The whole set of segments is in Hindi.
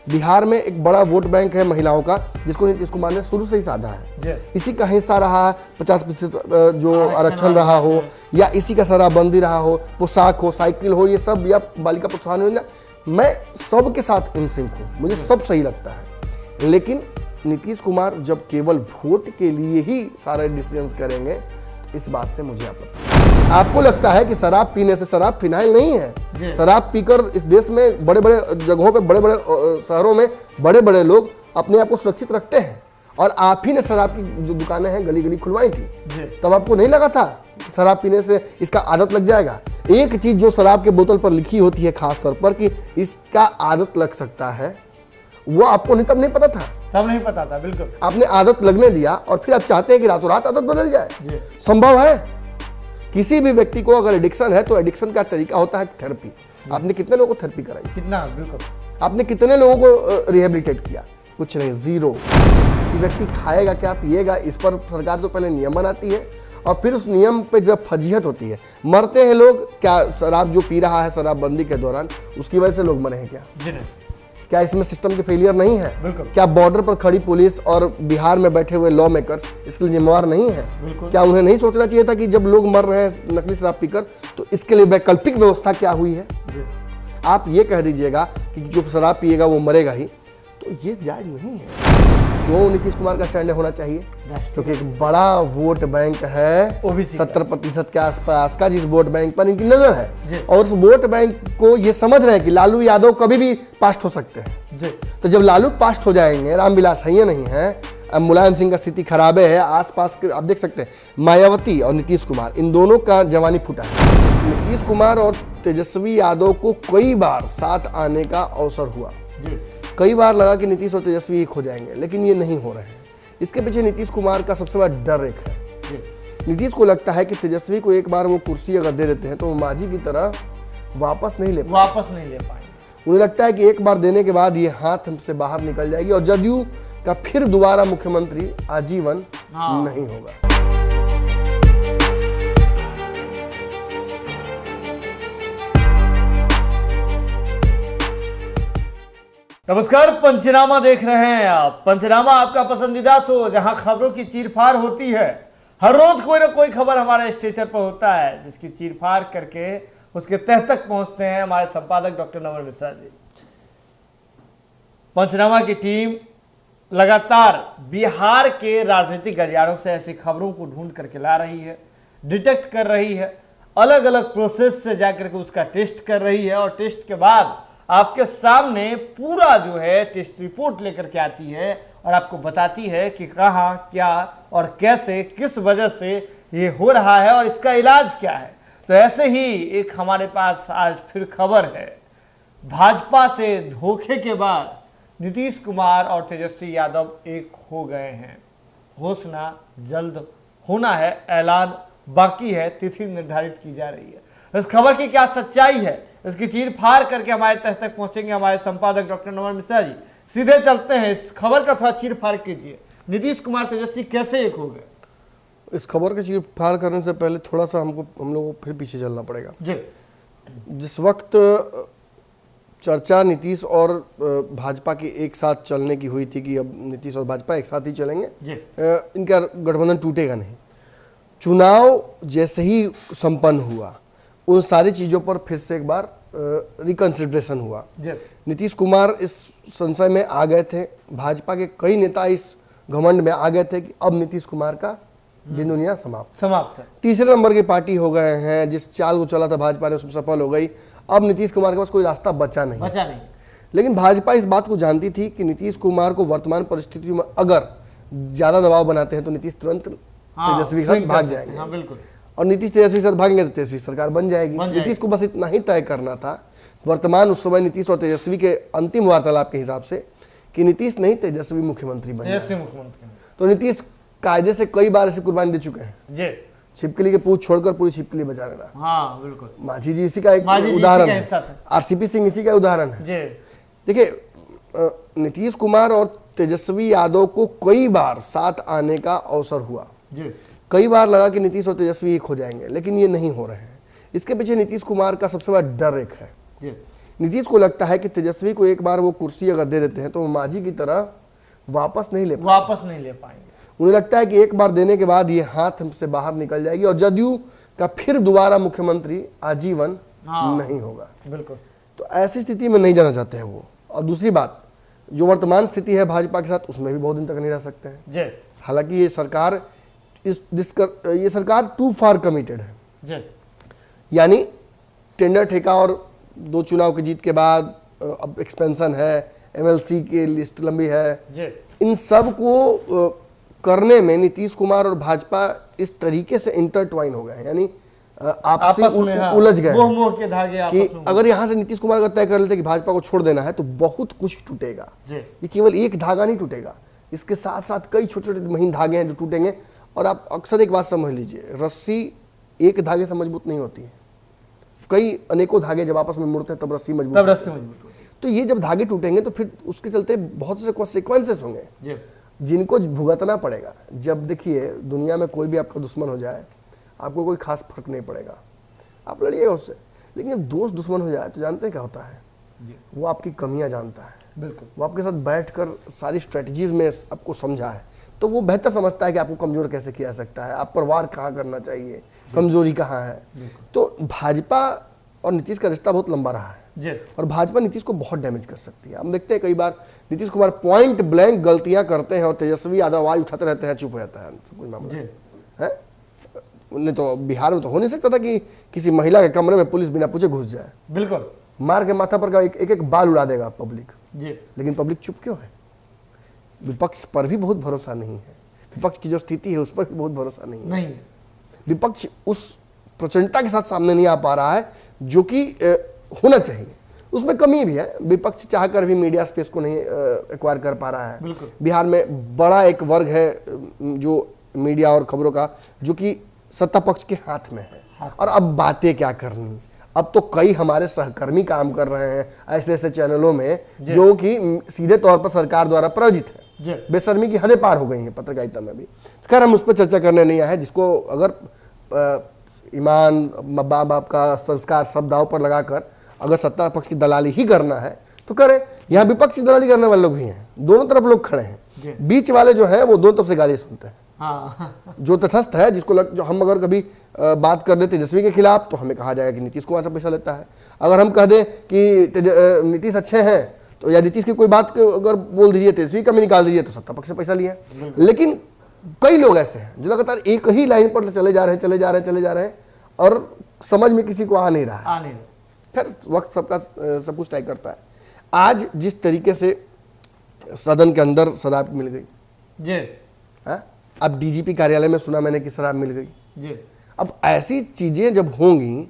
बिहार में एक बड़ा वोट बैंक है महिलाओं का, जिसको नीतीश कुमार ने शुरू से ही साधा है। इसी का हिस्सा रहा है 50% जो आरक्षण रहा हो, या इसी का शराबबंदी रहा हो, पोशाक हो, साइकिल हो, ये सब, या बालिका प्रोत्साहन योजना। मैं सबके साथ इन सिंक हूँ, मुझे सब सही लगता है। लेकिन नीतीश कुमार जब केवल वोट के लिए ही सारे डिसीजंस करेंगे, तो इस बात से मुझे आपत्ति है। आपको लगता है कि शराब पीने से, शराब फिनाइल नहीं है। शराब पीकर इस देश में बड़े बड़े जगहों पे, बड़े बड़े शहरों में बड़े बड़े लोग अपने आप को सुरक्षित रखते हैं। और आप ही ने शराब की जो दुकानें हैं गली गली खुलवाई थी, तब आपको नहीं लगा था कि शराब पीने से इसका आदत लग जाएगा। एक चीज जो शराब के बोतल पर लिखी होती है खास तौर पर कि इसका आदत लग सकता है, वो आपको नहीं, तब नहीं पता था। तब नहीं पता था, बिल्कुल। आपने आदत लगने दिया और फिर आप चाहते हैं कि रातों रात आदत बदल जाए। संभव है? किसी भी व्यक्ति को अगर एडिक्शन है तो एडिक्शन का तरीका होता है थेरेपी। आपने कितने लोगों को थेरेपी कराई? कितना, बिल्कुल। आपने कितने लोगों को रिहेबिलिटेट किया? कुछ नहीं, जीरो। ये व्यक्ति खाएगा क्या, पिएगा, इस पर सरकार तो पहले नियम बनाती है और फिर उस नियम पे जब फजीहत होती है, मरते हैं लोग। क्या शराब जो पी रहा है शराबबंदी के दौरान, उसकी वजह से लोग मरे हैं क्या? जी नहीं। क्या इसमें सिस्टम के फेलियर नहीं है? बिल्कुल। क्या बॉर्डर पर खड़ी पुलिस और बिहार में बैठे हुए लॉ मेकर्स इसके लिए जिम्मेवार नहीं है? क्या उन्हें नहीं सोचना चाहिए था कि जब लोग मर रहे हैं नकली शराब पीकर, तो इसके लिए वैकल्पिक व्यवस्था क्या हुई है? आप ये कह दीजिएगा कि जो शराब पिएगा वो मरेगा ही, तो ये जायज नहीं है। क्यों नीतीश कुमार का स्टैंड होना चाहिए? क्योंकि एक बड़ा वोट बैंक है, 70% के आसपास का, जिस वोट बैंक पर इनकी नजर है, और उस वोट बैंक को ये समझ रहे हैं कि लालू यादव कभी भी पास्ट हो सकते हैं। तो जब लालू पास्ट हो जाएंगे, रामविलास हैया नहीं है, अब मुलायम सिंह का स्थिति खराब है, आसपास के आप देख सकते हैं मायावती और नीतीश कुमार, इन दोनों का जवानी फूटा है। नीतीश कुमार और तेजस्वी यादव को कई बार साथ आने का अवसर हुआ, कई बार लगा कि नीतीश और तेजस्वी एक हो जाएंगे, लेकिन ये नहीं हो रहे हैं। इसके पीछे नीतीश कुमार का सबसे बड़ा डर एक है। नीतीश को लगता है कि तेजस्वी को एक बार वो कुर्सी अगर दे देते हैं तो वो मांझी की तरह वापस नहीं ले पाएंगे। उन्हें लगता है कि एक बार देने के बाद ये हाथ से बाहर निकल जाएगी और जदयू का फिर दोबारा मुख्यमंत्री आजीवन नहीं होगा। नमस्कार, पंचनामा देख रहे हैं आप। पंचनामा आपका पसंदीदा शो, जहां खबरों की चीरफाड़ होती है। हर रोज कोई ना कोई खबर हमारे स्टेशन पर होता है, जिसकी चीरफाड़ करके उसके तह तक पहुंचते हैं हमारे संपादक डॉक्टर नमन मिश्रा जी। पंचनामा की टीम लगातार बिहार के राजनीतिक गलियारों से ऐसी खबरों को ढूंढ करके ला रही है, डिटेक्ट कर रही है, अलग अलग प्रोसेस से जाकर के उसका टेस्ट कर रही है, और टेस्ट के बाद आपके सामने पूरा जो है टेस्ट रिपोर्ट लेकर के आती है और आपको बताती है कि कहाँ, क्या और कैसे, किस वजह से ये हो रहा है और इसका इलाज क्या है। तो ऐसे ही एक हमारे पास आज फिर खबर है। भाजपा से धोखे के बाद नीतीश कुमार और तेजस्वी यादव एक हो गए हैं। घोषणा जल्द होना है, ऐलान बाकी है, तिथि निर्धारित की जा रही है। इस खबर की क्या सच्चाई है, इसकी चीरफाड़ करके हमारे तह तक पहुंचेंगे हमारे संपादक डॉक्टर नमन मिश्रा जी। सीधे चलते हैं, इस खबर का थोड़ा चीरफाड़ कीजिए। नीतीश कुमार तेजस्वी कैसे एक हो गए? इस खबर के चीरफाड़ करने से पहले थोड़ा सा हम लोगों को फिर पीछे चलना पड़ेगा। जिस वक्त चर्चा नीतीश और भाजपा की एक साथ चलने की हुई थी कि अब नीतीश और भाजपा एक साथ ही चलेंगे, इनका गठबंधन टूटेगा नहीं, चुनाव जैसे ही संपन्न हुआ, उन सारी चीज़ों पर फिर से एक बार रिकंसिडरेशन हुआ। नीतीश कुमार इस संशय में आ गए थे, भाजपा के कई नेता इस घमंड में आ गए थे कि अब नीतीश कुमार का दिन दुनिया समाप्त है। तीसरे नंबर की पार्टी हो गए हैं, जिस चाल को चला था भाजपा ने उसमें सफल हो गई। अब नीतीश कुमार के पास कोई रास्ता बचा नहीं। लेकिन भाजपा इस बात को जानती थी कि नीतीश कुमार को वर्तमान परिस्थितियों में अगर ज्यादा दबाव बनाते हैं तो नीतीश तुरंत तेजस्वी के साथ भाग जाएंगे। बिल्कुल। और नीतीश तेजस्वी के साथ भागेंगे तो तेजस्वी सरकार बन जाएगी। नीतीश को बस इतना ही तय करना था वर्तमान उस समय नीतीश और तेजस्वी के अंतिम वार्तालाप के हिसाब से कि नीतीश नहीं तेजस्वी मुख्यमंत्री बन जाए। तो नीतीश कायदे से कई बार ऐसी कुर्बानी दे चुके हैं। छिपकली के पूछ छोड़कर पूरी छिपकली बचा लेना। हाँ, बिल्कुल। मांझी जी इसी का एक उदाहरण है, आरसीपी सिंह इसी का उदाहरण है। देखिए, नीतीश कुमार और तेजस्वी यादव को कई बार साथ आने का अवसर हुआ, कई बार लगा कि नीतीश और तेजस्वी एक हो जाएंगे, लेकिन ये नहीं हो रहे हैं। इसके पीछे नीतीश कुमार का सबसे बड़ा डर एक है। नीतीश को लगता है कि तेजस्वी को एक बार वो कुर्सी अगर दे देते हैं तो वो मांझी की तरह वापस नहीं ले पाएंगे। उन्हें लगता है कि एक बार देने के बाद ये हाथ से बाहर निकल जाएगी और जदयू का फिर दोबारा मुख्यमंत्री आजीवन नहीं होगा। बिल्कुल। तो ऐसी स्थिति में नहीं जाना चाहते हैं वो। और दूसरी बात, जो वर्तमान स्थिति है भाजपा के साथ, उसमें भी बहुत दिन तक नहीं रह सकते हैं। हालांकि ये सरकार ये सरकार टू फार कमिटेड है। यानी टेंडर ठेका और 2 चुनाव की जीत के बाद अब एक्सपेंशन है, एमएलसी की लिस्ट लंबी है, इन सब को करने में नीतीश कुमार और भाजपा इस तरीके से इंटरट्वाइन हो गए, यानी आपसी उलझ गए के धागे कि अगर यहाँ से नीतीश कुमार का तय कर लेते कि भाजपा को छोड़ देना है तो बहुत कुछ टूटेगा। ये केवल एक धागा नहीं टूटेगा, इसके साथ साथ कई छोटे छोटे महीन धागे हैं जो टूटेंगे। और आप अक्सर एक बात समझ लीजिए, रस्सी एक धागे से मजबूत नहीं होती है, कई अनेकों धागे जब आपस में मुड़ते हैं तब रस्सी मजबूत होती है। तो ये जब धागे टूटेंगे तो फिर उसके चलते बहुत से कॉन्सिक्वेंसेस होंगे जिनको भुगतना पड़ेगा। जब देखिए दुनिया में कोई भी आपका दुश्मन हो जाए आपको कोई खास फर्क नहीं पड़ेगा, आप लड़िएगा उससे, लेकिन जब दोस्त दुश्मन हो जाए तो जानते हैं क्या होता है, वो आपकी कमियां जानता है। बिल्कुल। वो आपके साथ बैठकर सारी स्ट्रेटजीज में आपको समझा है, तो वो बेहतर समझता है कि आपको कमजोर कैसे किया जा सकता है, आप पर वार कहाँ करना चाहिए, कमजोरी कहाँ है। तो भाजपा और नीतीश का रिश्ता बहुत लंबा रहा है और भाजपा नीतीश को बहुत डैमेज कर सकती है। हम देखते हैं कई बार नीतीश कुमार पॉइंट ब्लैंक गलतियां करते हैं और तेजस्वी यादव आवाज उठाते रहते हैं, चुप हो जाता है, सब कुछ मामला है। उन्हें तो बिहार में तो हो नहीं सकता था कि किसी महिला के कमरे में पुलिस बिना पूछे घुस जाए। बिल्कुल। मार के माथा पर का एक बाल उड़ा देगा पब्लिक, लेकिन पब्लिक चुप क्यों है? विपक्ष पर भी बहुत भरोसा नहीं है, विपक्ष की जो स्थिति है उस पर भी बहुत भरोसा नहीं है। विपक्ष उस प्रचंडता के साथ सामने नहीं आ पा रहा है जो कि होना चाहिए, उसमें कमी भी है। विपक्ष चाहकर भी मीडिया स्पेस को नहीं एक्वायर कर पा रहा है। बिहार में बड़ा एक वर्ग है जो मीडिया और खबरों का, जो कि सत्ता पक्ष के हाथ में है। और अब बातें क्या करनी, अब तो कई हमारे सहकर्मी काम कर रहे हैं ऐसे ऐसे चैनलों में जो कि सीधे तौर पर सरकार द्वारा प्रायोजित है। बेशर्मी की हदें पार हो गई हैं पत्रकारिता में भी। खैर हम उस पर चर्चा करने नहीं आए, जिसको अगर ईमान माँ बाप का संस्कार सब दाव पर लगाकर अगर सत्ता पक्ष की दलाली ही करना है तो करें। यहाँ विपक्ष की दलाली करने वाले लोग भी हैं, दोनों तरफ लोग खड़े हैं। बीच वाले जो हैं वो दोनों तरफ से गाली सुनते हैं। जो तटस्थ है, जिसको जो हम अगर कभी बात कर देते तेजस्वी के खिलाफ तो हमें कहा जाएगा कि नीतीश कुमार से पैसा लेता है। अगर हम कह दें कि नीतीश अच्छे हैं तो या नीतीश की कोई बात अगर बोल दीजिए, तेजस्वी कमी निकाल दीजिए तो सत्ता पक्ष से पैसा लिया। लेकिन कई लोग ऐसे हैं जो लगातार एक ही लाइन पर चले जा रहे हैं और समझ में किसी को आ नहीं रहा है। खैर वक्त सबका सब कुछ तय करता है। आज जिस तरीके से सदन के अंदर शराब मिल गई, अब डीजीपी कार्यालय में सुना मैंने कि शराब मिल गई। अब ऐसी चीजें जब होंगी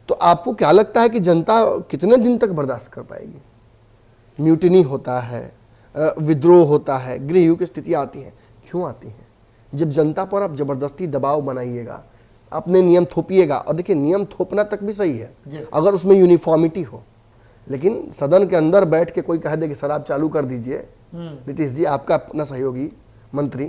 तो आपको क्या लगता है कि जनता कितने दिन तक बर्दाश्त कर पाएगी? म्यूटिनी होता है, विद्रोह होता है, गृहयुद्ध की स्थितियां आती हैं। क्यों आती हैं? जब जनता पर आप जबरदस्ती दबाव बनाइएगा, अपने नियम थोपिएगा। और देखिए नियम थोपना तक भी सही है अगर उसमें यूनिफॉर्मिटी हो, लेकिन सदन के अंदर बैठ के कोई कह दे कि शराब चालू कर दीजिए, नीतीश जी आपका अपना सहयोगी मंत्री,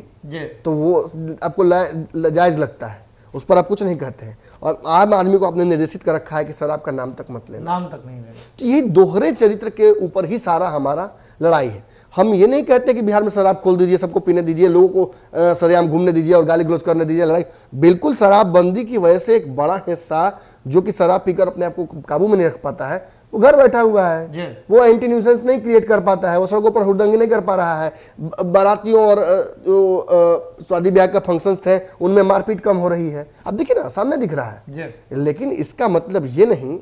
तो वो आपको जायज लगता है, उस पर आप कुछ नहीं कहते हैं। और आम आदमी को आपने निर्देशित कर रखा है कि शराब का नाम तक मत लेना, नाम तक नहीं लेना। तो यही दोहरे चरित्र के ऊपर ही सारा हमारा लड़ाई है। हम ये नहीं कहते कि बिहार में शराब खोल दीजिए, सबको पीने दीजिए, लोगों को सरेआम घूमने दीजिए और गाली गलौज करने दीजिए। लड़ाई बिल्कुल शराबबंदी की वजह से एक बड़ा हिस्सा जो कि शराब पीकर अपने आप को काबू में नहीं रख पाता है वो घर बैठा हुआ है, वो एंटी न्यूसेंस नहीं क्रिएट कर पाता है, वो सड़कों पर हुड़दंगी नहीं कर पा रहा है। बारातियों और जो शादी ब्याह का फंक्शंस थे उनमें मारपीट कम हो रही है। अब देखिए ना, सामने दिख रहा है। लेकिन इसका मतलब ये नहीं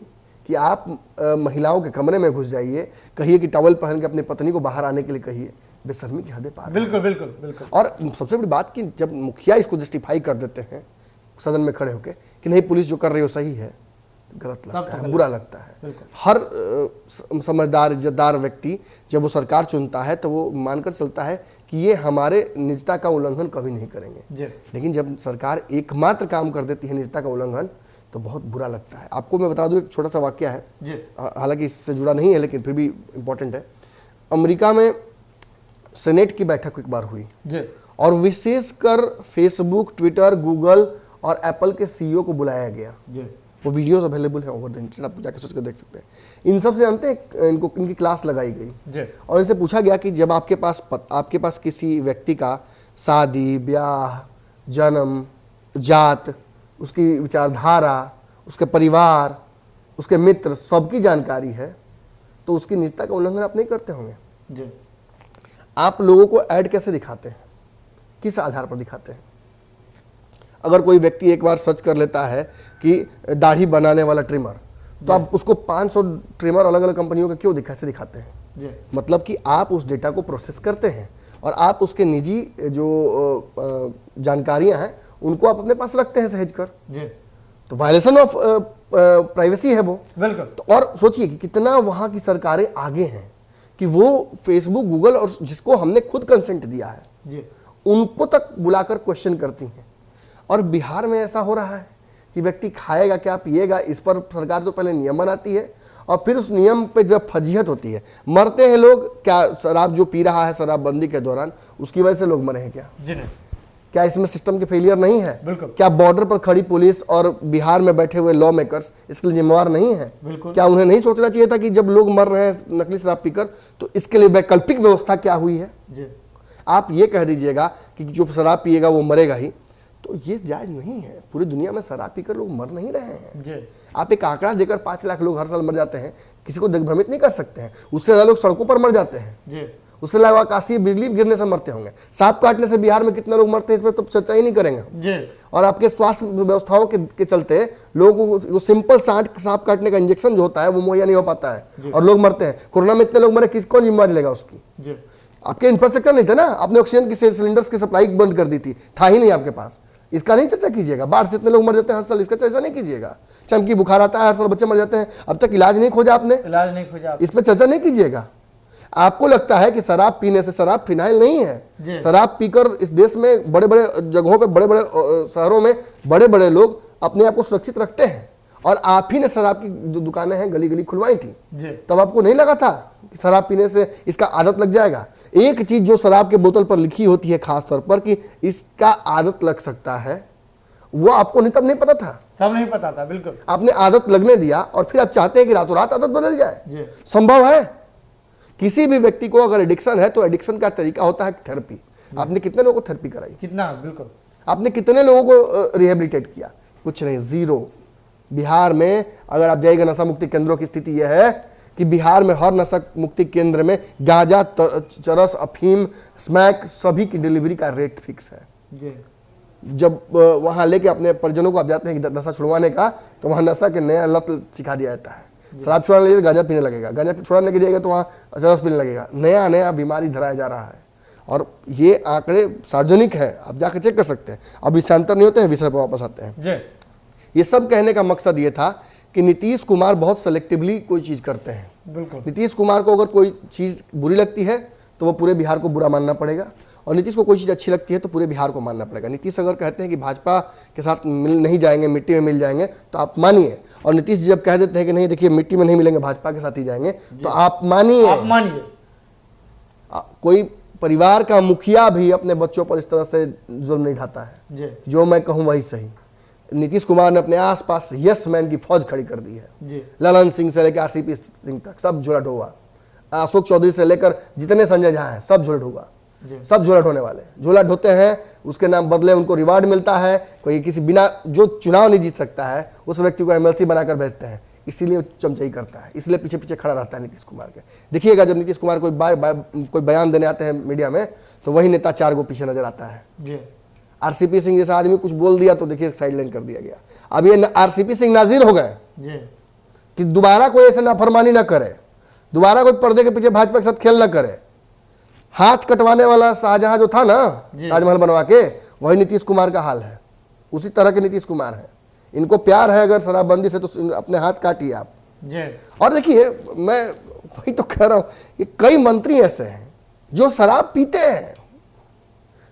कि आप महिलाओं के कमरे में घुस जाइए, कहिए कि टॉवल पहन के अपनी पत्नी को बाहर आने के लिए कहिए। बेशर्मी की हदें पार। बिल्कुल बिल्कुल बिल्कुल। और सबसे बड़ी बात कि जब मुखिया इसको जस्टिफाई कर देते हैं सदन में खड़े होकर कि नहीं पुलिस जो कर रही हो सही है, गलत लगता है, बुरा लगता है। हर समझदार इज्जतदार व्यक्ति जब वो सरकार चुनता है तो वो मानकर चलता है कि ये हमारे निजता का उल्लंघन कभी नहीं करेंगे। लेकिन जब सरकार एकमात्र काम कर देती है निजता का उल्लंघन तो बहुत बुरा लगता है। आपको मैं बता दूं एक छोटा सा वाक्य है, हालांकि इससे जुड़ा नहीं है लेकिन फिर भी इम्पोर्टेंट है। अमेरिका में सेनेट की बैठक एक बार हुई और विशेषकर फेसबुक, ट्विटर, गूगल और एप्पल के सीईओ को बुलाया गया वो वीडियोस अवेलेबल है ओवर द इंटरनेट, आप जाकर सर्च कर देख सकते हैं। इन सब से अंत इनको इनकी क्लास लगाई गई और इनसे पूछा गया कि जब आपके पास किसी व्यक्ति का शादी, ब्याह, जन्म, जात, उसकी विचारधारा, उसके परिवार, उसके मित्र, सबकी जानकारी है, तो उसकी निजता का उल्लंघन आप नहीं करते होंगे। आप लोगों को ऐड कैसे दिखाते हैं, किस आधार पर दिखाते हैं? अगर कोई व्यक्ति एक बार सर्च कर लेता है कि दाढ़ी बनाने वाला ट्रिमर, तो आप उसको 500 ट्रिमर अलग अलग कंपनियों के क्यों कैसे दिखाते हैं? मतलब कि आप उस डेटा को प्रोसेस करते हैं और आप उसके निजी जो जानकारियां हैं उनको आप अपने पास रखते हैं सहेज कर। तो वायलेशन ऑफ प्राइवेसी है वो, बिल्कुल। तो और सोचिए कि कितना वहां की सरकारें आगे हैं कि वो फेसबुक, गूगल और जिसको हमने खुद कंसेंट दिया है उनको तक बुलाकर क्वेश्चन करती हैं। और बिहार में ऐसा हो रहा है कि व्यक्ति खाएगा क्या, पिएगा, इस पर सरकार तो पहले नियम बनाती है और फिर उस नियम पे जब फजीहत होती है, मरते हैं लोग। क्या शराब जो पी रहा है शराबबंदी के दौरान, उसकी वजह से लोग मरे हैं क्या? जी नहीं। क्या इसमें सिस्टम के फेलियर नहीं है? बिल्कुल। क्या बॉर्डर पर खड़ी पुलिस और बिहार में बैठे हुए लॉ मेकर्स इसके लिए जिम्मेवार नहीं है? बिल्कुल। क्या उन्हें नहीं सोचना चाहिए था कि जब लोग मर रहे हैं नकली शराब पीकर, तो इसके लिए वैकल्पिक व्यवस्था क्या हुई है? जी। आप ये कह दीजिएगा कि जो शराब पिएगा वो मरेगा ही, तो ये जायज नहीं है। पूरी दुनिया में शराब पीकर लोग मर नहीं रहे हैं जी। आप एक आंकड़ा देकर 5 लाख लोग हर साल मर जाते हैं, किसी को दिग्भ्रमित नहीं कर सकते हैं। उससे ज्यादा लोग सड़कों पर मर जाते हैं जी। उससे अलावा आकाशीय बिजली गिरने से मरते होंगे। सांप काटने से बिहार में कितने लोग मरते हैं, इस पर तो चर्चा ही नहीं करेंगे जी। और आपके स्वास्थ्य व्यवस्थाओं के चलते लोगों को सिंपल सांप काटने का इंजेक्शन जो होता है वो मुहैया नहीं हो पाता है और लोग मरते हैं। कोरोना में इतने लोग मरे, किस कौन जिम्मेवारी लेगा उसकी जी? आपके इंफ्रास्ट्रक्चर नहीं थे ना, आपने ऑक्सीजन की सिलेंडर्स की सप्लाई बंद कर दी थी, था ही नहीं आपके पास। इसका नहीं चर्चा कीजिएगा। बाढ़ से इतने लोग मर जाते हैं हर साल, इसका चर्चा नहीं कीजिएगा। चमकी बुखार आता है हर साल, बच्चे मर जाते हैं, अब तक इलाज नहीं खोजा आपने, इस पर चर्चा नहीं कीजिएगा। आपको लगता है कि शराब पीने से, शराब फिनाइल नहीं है। शराब पीकर इस देश में बड़े बड़े जगहों पे, बड़े बड़े शहरों में बड़े बड़े लोग अपने आप को सुरक्षित रखते हैं। और आप ही ने शराब की जो दुकानें हैं गली गली खुलवाई थी, तब आपको नहीं लगा था कि शराब पीने से इसका आदत लग जाएगा। एक चीज जो शराब के बोतल पर लिखी होती है खास तौर पर कि इसका आदत लग सकता है, वो आपको नहीं, तब नहीं पता था, तब नहीं पता था। बिल्कुल। आपने आदत लगने दिया और फिर आप चाहते हैं कि रातों रात आदत बदल जाए। संभव है? किसी भी व्यक्ति को अगर एडिक्शन है तो एडिक्शन का तरीका होता है थेरेपी। आपने कितने लोगों को थेरेपी कराई? कितना? बिल्कुल। आपने कितने लोगों को रिहेबिलिटेट किया? कुछ नहीं, जीरो। बिहार में अगर आप जाइएगा नशा मुक्ति केंद्रों की स्थिति यह है कि बिहार में हर नशा मुक्ति केंद्र में गांजा, चरस, अफीम, स्मैक सभी की डिलीवरी का रेट फिक्स है जी। जब वहां लेके अपने परिजनों को आप जाते हैं कि नशा छुड़वाने का, तो वहां नशा के नया लत सिखा दिया जाता है। शराब छुड़ाने लगे गांजा पीने लगेगा, गांजा छुड़ाने लेके जाएगा तो वहाँ चरस पीने लगेगा। नया नया बीमारी धराया जा रहा है और ये आंकड़े सार्वजनिक है, आप जाकर चेक कर सकते हैं। अब इससे अंतर नहीं होते हैं, विषय पर वापस आते हैं जी। ये सब कहने का मकसद ये था कि नीतीश कुमार बहुत सेलेक्टिवली कोई चीज करते हैं। बिल्कुल। नीतीश कुमार को अगर कोई चीज बुरी लगती है तो वो पूरे बिहार को बुरा मानना पड़ेगा, और नीतीश को कोई चीज अच्छी लगती है तो पूरे बिहार को मानना पड़ेगा। नीतीश अगर कहते हैं कि भाजपा के साथ मिल नहीं जाएंगे, मिट्टी में मिल जाएंगे, तो आप मानिए। और नीतीश जब कह देते हैं कि नहीं देखिए मिट्टी में नहीं मिलेंगे, भाजपा के साथ ही जाएंगे, तो आप मानिए। कोई परिवार का मुखिया भी अपने बच्चों पर इस तरह से जुल्म नहीं ढाता है। जो मैं कहूँ वही सही। नीतीश कुमार ने अपने आसपास यस मैन की फौज खड़ी कर दी है। ललन सिंह से लेकर आरसीपी सिंह तक सब झोला ढोआ, अशोक चौधरी से लेकर जितने संजय झा हैं सब झोला ढोआ, सब झोला ढोने वाले। झोला ढोते हैं, उसके नाम बदले उनको रिवार्ड मिलता है। कोई किसी बिना जो चुनाव नहीं जीत सकता है उस व्यक्ति को एमएलसी बनाकर भेजते हैं, इसीलिए चमचाई करता है, इसलिए पीछे पीछे खड़ा रहता है नीतीश कुमार के। देखिएगा जब नीतीश कुमार कोई बयान देने आते हैं मीडिया में, तो वही नेता 4 को पीछे नजर आता है। आरसीपी सिंह जैसा आदमी कुछ बोल दिया तो देखिए साइडलाइन कर दिया गया। अब ये आरसीपी सिंह नाजिर हो गए कि दोबारा कोई ऐसे नाफरमानी ना करे, दोबारा कोई पर्दे के पीछे भाजपा के साथ खेल ना करे। हाथ कटवाने वाला शाहजहां जो था ना ताजमहल बनवा के, वही नीतीश कुमार का हाल है। उसी तरह के नीतीश कुमार है। इनको प्यार है अगर शराबबंदी से तो अपने हाथ काटिए आप। और देखिए मैं वही तो कह रहा हूं कि कई मंत्री ऐसे हैं जो शराब पीते हैं,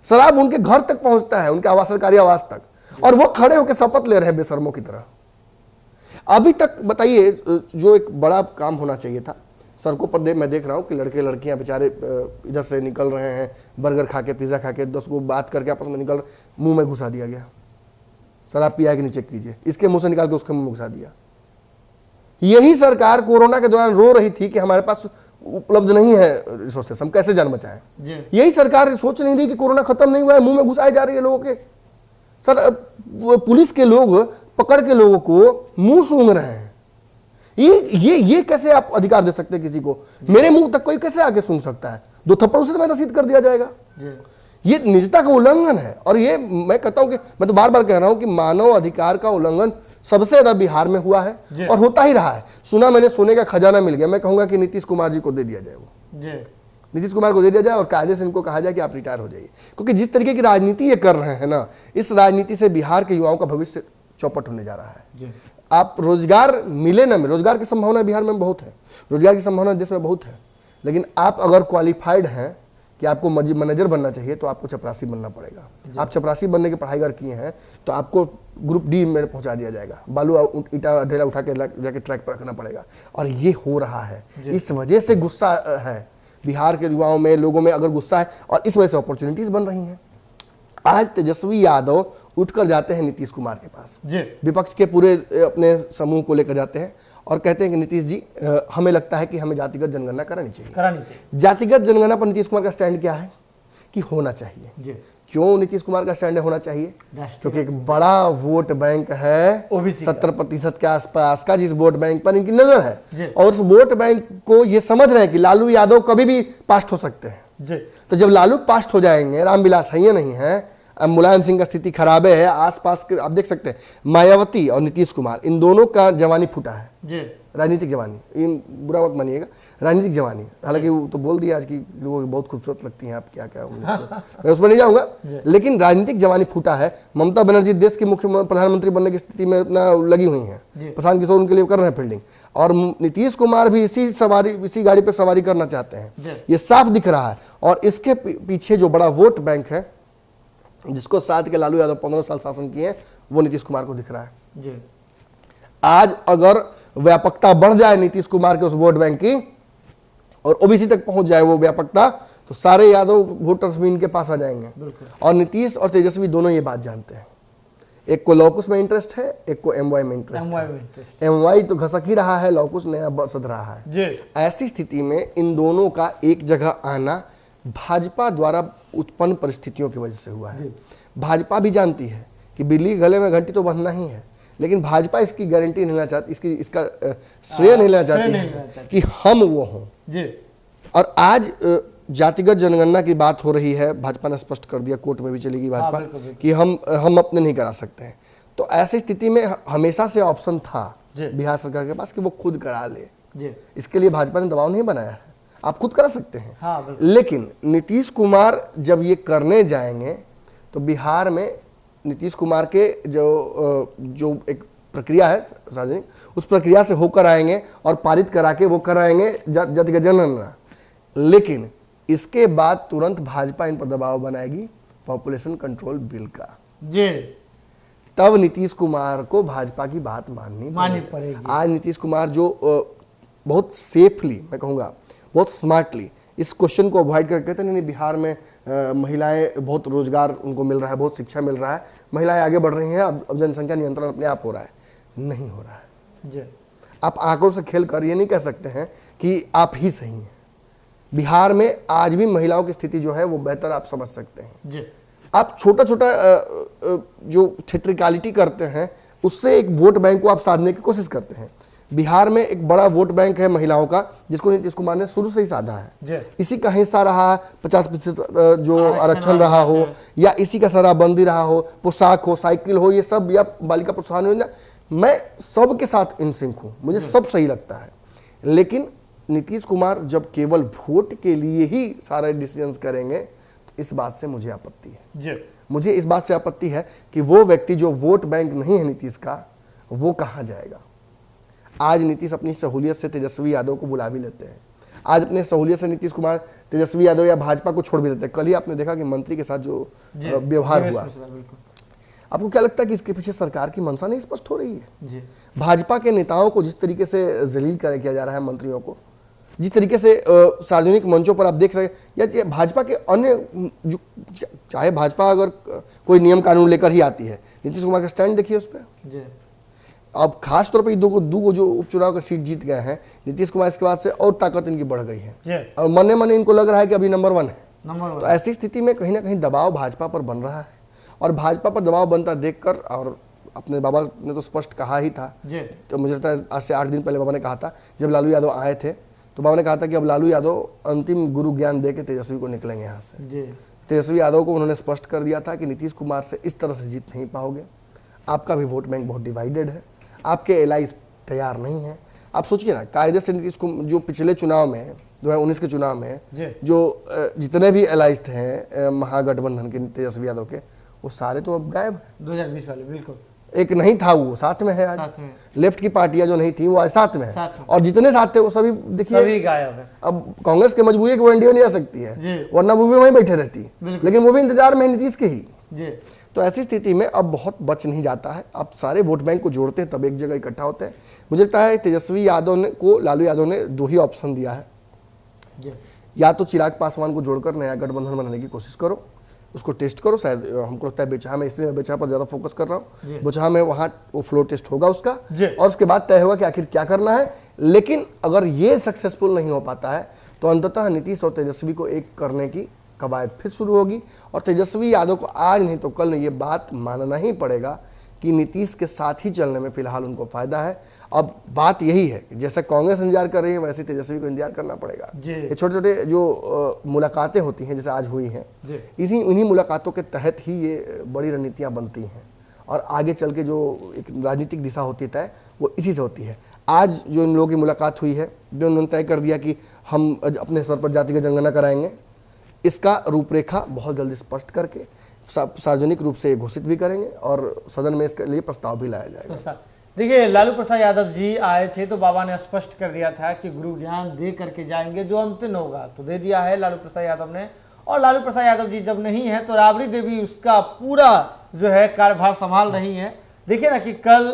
शराब उनके घर तक पहुंचता है, उनके सरकारी आवास तक, और वो खड़े होकर शपथ ले रहे हैं बेशर्मों की तरह। अभी तक बताइए, जो एक बड़ा काम होना चाहिए था, सड़कों पर मैं देख रहा हूँ कि लड़के लड़कियां बेचारे इधर से निकल रहे हैं, बर्गर खा के, पिज्जा खा के, 10 को बात करके आपस में निकल, मुंह में घुसा दिया गया। शराब पिया कि नहीं चेक कीजिए, इसके मुंह से निकाल के उसके मुंह में घुसा दिया। यही सरकार कोरोना के दौरान रो रही थी कि हमारे पास उपलब्ध नहीं है रिसोर्सेस, हम कैसे जान बचाएं। यही सरकार सोच नहीं रही कि कोरोना खत्म नहीं हुआ है, मुंह में घुसाई जा रही है लोगों के। सर पुलिस के लोग पकड़ के लोगों को मुंह सूंघ रहे हैं। ये कैसे आप अधिकार दे सकते हैं किसी को? मेरे मुंह तक कोई कैसे आके सूंघ सकता है? 2 थप्पड़ उसे मैं रसीद कर दिया जाएगा। ये निजता का उल्लंघन है। और ये मैं कहता हूं कि मैं तो बार बार कह रहा हूं कि मानव अधिकार का उल्लंघन सबसे ज्यादा बिहार में हुआ है और होता ही रहा है। सुना मैंने सोने का खजाना मिल गया, मैं कहूंगा कि नीतीश कुमार जी को दे दिया जाए, वो नीतीश कुमार को दे दिया जाए और कायदे से इनको कहा जाए कि आप रिटायर हो जाइए। क्योंकि जिस तरीके की राजनीति ये कर रहे हैं ना, इस राजनीति से बिहार के युवाओं का भविष्य चौपट होने जा रहा है। आप रोजगार मिले ना मिले, रोजगार की संभावना बिहार में बहुत है, रोजगार की संभावना देश में बहुत है, लेकिन आप अगर क्वालिफाइड हैं कि आपको मैनेजर बनना चाहिए तो आपको चपरासी बनना पड़ेगा। आप चपरासी बनने की पढ़ाई अगर किए हैं तो आपको ग्रुप डी में पहुंचा दिया जाएगा, बालू ईटा ढेला उठा के जाके ट्रैक पर रखना पड़ेगा। और ये हो रहा है, इस वजह से गुस्सा है बिहार के युवाओं में, लोगों में अगर गुस्सा है, और इस वजह से अपॉर्चुनिटीज बन रही हैं। आज तेजस्वी यादव उठकर जाते हैं नीतीश कुमार के पास, विपक्ष के पूरे अपने समूह को लेकर जाते हैं और कहते हैं कि नीतीश जी हमें लगता है कि हमें जातिगत जनगणना करानी चाहिए। जातिगत जनगणना पर नीतीश कुमार का स्टैंड क्या है कि होना चाहिए। क्यों नीतीश कुमार का स्टैंड होना चाहिए? क्योंकि एक बड़ा वोट बैंक है 70% के आसपास का, जिस वोट बैंक पर इनकी नजर है, और उस वोट बैंक को ये समझ रहे हैं कि लालू यादव कभी भी पास्ट हो सकते हैं। तो जब लालू पास्ट हो जाएंगे, रामविलास है नहीं है, अब मुलायम सिंह का स्थिति खराब है, आसपास के आप देख सकते हैं मायावती और नीतीश कुमार, इन दोनों का जवानी फूटा है, राजनीतिक जवानी। इन बुरा मत मानिएगा, राजनीतिक जवानी। हालांकि वो तो बोल दिया आज की लोगों बहुत खूबसूरत लगती हैं आप, क्या क्या मैं उसमें नहीं जाऊंगा, लेकिन राजनीतिक जवानी फूटा है। ममता बनर्जी देश की मुख्य प्रधानमंत्री बनने की स्थिति में इतना लगी हुई हैं, प्रशांत किशोर उनके लिए कर रहे हैं फील्डिंग, और नीतीश कुमार भी इसी गाड़ी पर सवारी करना चाहते हैं। ये साफ दिख रहा है। और इसके पीछे जो बड़ा वोट बैंक है, जिसको साथ के लालू यादव 15 साल शासन किए हैं, वो नीतीश कुमार को दिख रहा है। आज अगर व्यापकता बढ़ जाए नीतीश कुमार के उस वोट बैंक की और ओबीसी तक पहुंच जाए वो व्यापकता, तो सारे यादव वोटर्स भी इनके पास आ जाएंगे। और नीतीश और तेजस्वी दोनों ये बात जानते हैं। एक को लॉकुस में इंटरेस्ट है, एक को एमवाई में इंटरेस्ट है। एमवाई तो घसक ही रहा है, लॉकुस नया सध रहा है। ऐसी स्थिति में इन दोनों का एक जगह आना भाजपा द्वारा उत्पन्न परिस्थितियों की वजह से हुआ है। भाजपा भी जानती है कि बिल्ली गले में घंटी तो बंधना ही है, लेकिन भाजपा इसकी गारंटी नहीं लेना चाहती, इसका श्रेय नहीं लेना चाहती है कि हम वो हों। और आज जातिगत जनगणना की बात हो रही है, भाजपा ने स्पष्ट कर दिया, कोर्ट में भी चलेगी भाजपा कि हम अपने नहीं करा सकते हैं। तो ऐसी स्थिति में हमेशा से ऑप्शन था बिहार सरकार के पास कि वो खुद करा ले। इसके लिए भाजपा ने दबाव नहीं बनाया है, आप खुद करा सकते हैं। लेकिन नीतीश कुमार जब ये जाएंगे तो बिहार में नीतीश कुमार के जो एक प्रक्रिया है सार्वजनिक, उस प्रक्रिया से होकर आएंगे और पारित करा के वो कराएंगे जातिगत जनगणना। लेकिन इसके बाद तुरंत भाजपा इन पर दबाव बनाएगी पॉपुलेशन कंट्रोल बिल का। तब नीतीश कुमार को भाजपा की बात माननी पड़ेगी। आज नीतीश कुमार जो बहुत सेफली, मैं कहूँगा बहुत स्मार्टली इस क्वेश्चन को अवॉइड करके कहते नहीं, बिहार में महिलाएं बहुत रोजगार उनको मिल रहा है, बहुत शिक्षा मिल रहा है, महिलाएं आगे बढ़ रही हैं, अब जनसंख्या नियंत्रण अपने आप हो रहा है। नहीं हो रहा है। आप आंकड़ों से खेल कर ये नहीं कह सकते हैं कि आप ही सही हैं। बिहार में आज भी महिलाओं की स्थिति जो है वो बेहतर आप समझ सकते हैं। आप छोटा छोटा जो थिएट्रिकलिटी करते हैं उससे एक वोट बैंक को आप साधने की कोशिश करते हैं। बिहार में एक बड़ा वोट बैंक है महिलाओं का, जिसको नीतीश कुमार ने शुरू से ही साधा है। इसी का हिस्सा रहा 50% जो आरक्षण रहा हो, या इसी का शराबबंदी रहा हो, पोशाक हो, साइकिल हो, ये सब, या बालिका प्रोत्साहन योजना, मैं सबके साथ इन सिंक हूँ, मुझे सब सही लगता है। लेकिन नीतीश कुमार जब केवल वोट के लिए ही सारे डिसीजंस करेंगे तो इस बात से मुझे आपत्ति है। मुझे इस बात से आपत्ति है कि वो व्यक्ति जो वोट बैंक नहीं है नीतीश का, वो कहाँ जाएगा। आज नीतीश अपनी सहूलियत से तेजस्वी यादव को बुला भी लेते हैं। आज अपने सहूलियत से नीतीश कुमार तेजस्वी यादव या भाजपा को छोड़ भी देते हैं। कल ही आपने देखा कि मंत्री के साथ जो व्यवहार हुआ, आपको क्या लगता है कि इसके पीछे सरकार की मंशा नहीं स्पष्ट हो रही है? भाजपा के नेताओं को जिस तरीके से जलील किया जा रहा है मंत्रियों को, जिस तरीके से सार्वजनिक मंचों पर आप देख रहे हैं, या ये भाजपा के अन्य जो, चाहे भाजपा अगर कोई नियम कानून लेकर ही आती है, नीतीश कुमार का स्टैंड देखिए उस पर। जी अब खास तौर पर दो जो उपचुनाव का सीट जीत गए हैं नीतीश कुमार, इसके बाद से और ताकत इनकी बढ़ गई है। जी और मने मने इनको लग रहा है कि अभी नंबर 1 है। नंबर 1। तो ऐसी स्थिति में कहीं ना कहीं दबाव भाजपा पर बन रहा है, और भाजपा पर दबाव बनता देखकर, और अपने बाबा ने तो स्पष्ट कहा ही था, जी तो मुझे लगता है आज से 8 दिन पहले बाबा ने कहा था, जब लालू यादव आए थे तो बाबा ने कहा था कि अब लालू यादव अंतिम गुरु ज्ञान दे के तेजस्वी को निकलेंगे यहाँ से। जी तेजस्वी यादव को उन्होंने स्पष्ट कर दिया था कि नीतीश कुमार से इस तरह से जीत नहीं पाओगे, आपका भी वोट बैंक बहुत डिवाइडेड है, आपके एलाइज तैयार नहीं है। आप सोचिए ना, कायदे से नीतीश कुमार जो पिछले चुनाव में 2019 के चुनाव में जो जितने भी एलाइज थे महागठबंधन के तेजस्वी यादव के, वो सारे तो अब गायब हैं। 2020 वाले बिल्कुल एक नहीं था, वो साथ में है आज। साथ में लेफ्ट की पार्टियां जो नहीं थी वो आज साथ में है, साथ में। और जितने साथ थे वो सभी देखिए सभी गायब है। अब कांग्रेस की मजबूरी है कि वो एनडीए नहीं आ सकती है, जी वरना वो भी वहीं बैठे रहती, लेकिन वो भी इंतजार में है नीतीश के ही। जी तो ऐसी स्थिति में अब बहुत बच नहीं जाता है, अब सारे वोट बैंक को जोड़ते हैं तब एक जगह इकट्ठा होते हैं। मुझे लगता है तेजस्वी यादव ने को लालू यादव ने 2 ही ऑप्शन दिया है, जी या तो चिराग पासवान को जोड़कर नया गठबंधन बनाने की कोशिश करो, उसको टेस्ट करो। शायद हमको लगता है बेचहा में, इसलिए मैं बेचहा पर ज़्यादा फोकस कर रहा हूँ, बेचहा में वहाँ वो फ्लोर टेस्ट होगा उसका, और उसके बाद तय होगा कि आखिर क्या करना है। लेकिन अगर ये सक्सेसफुल नहीं हो पाता है तो अंततः नीतीश और तेजस्वी को एक करने की कवायद फिर शुरू होगी, और तेजस्वी यादव को आज नहीं तो कल ये बात मानना ही पड़ेगा कि नीतीश के साथ ही चलने में फिलहाल उनको फायदा है। अब बात यही है कि जैसा कांग्रेस इंतजार कर रही है वैसे तेजस्वी को इंतजार करना पड़ेगा। ये छोटे छोटे जो मुलाकातें होती हैं जैसे आज हुई हैं, इन्हीं मुलाकातों के तहत ही ये बड़ी रणनीतियाँ बनती हैं, और आगे चल के जो एक राजनीतिक दिशा होती है तय, वो इसी से होती है। आज जो इन लोगों की मुलाकात हुई है, जो उन्होंने तय कर दिया कि हम अपने स्तर पर जातिगत जनगणना कराएंगे, इसका रूपरेखा बहुत जल्दी स्पष्ट करके सार्वजनिक रूप से घोषित भी करेंगे, और सदन में इसके लिए प्रस्ताव भी लाया जाएगा। देखिए, लालू प्रसाद यादव जी आए थे तो बाबा ने स्पष्ट कर दिया था कि गुरु ज्ञान दे करके जाएंगे, जो अंतिम होगा तो दे दिया है लालू प्रसाद यादव ने। और लालू प्रसाद यादव जी जब नहीं है तो राबड़ी देवी उसका पूरा जो है कार्यभार संभाल रही है। देखिए ना कि कल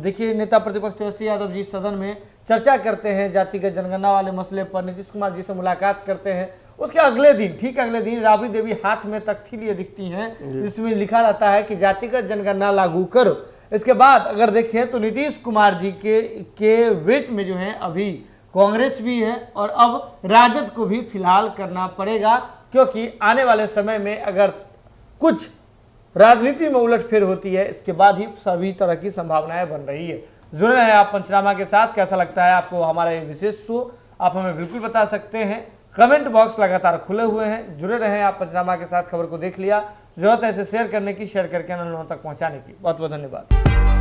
देखिए नेता प्रतिपक्ष तेजस्वी यादव जी सदन में चर्चा करते हैं जातिगत जनगणना वाले मसले पर, नीतीश कुमार जी से मुलाकात करते हैं। उसके अगले दिन, ठीक अगले दिन, राबड़ी देवी हाथ में तख्ती लिए दिखती हैं जिसमें लिखा रहता है कि जातिगत जनगणना लागू करो। इसके बाद अगर देखें तो नीतीश कुमार जी के वेट में जो है अभी कांग्रेस भी है, और अब राजद को भी फिलहाल करना पड़ेगा, क्योंकि आने वाले समय में अगर कुछ राजनीति में उलटफेर होती है इसके बाद ही सभी तरह की संभावनाएं बन रही है। जुड़े रहे आप पंचनामा के साथ। कैसा लगता है आपको हमारा ये विशेष शो, आप हमें बिल्कुल बता सकते हैं। कमेंट बॉक्स लगातार खुले हुए हैं, जुड़े रहे आप पंचनामा के साथ। खबर को देख लिया, जरूरत है इसे शेयर करने की, शेयर करके अन्य लोगों तक पहुंचाने की। बहुत बहुत धन्यवाद।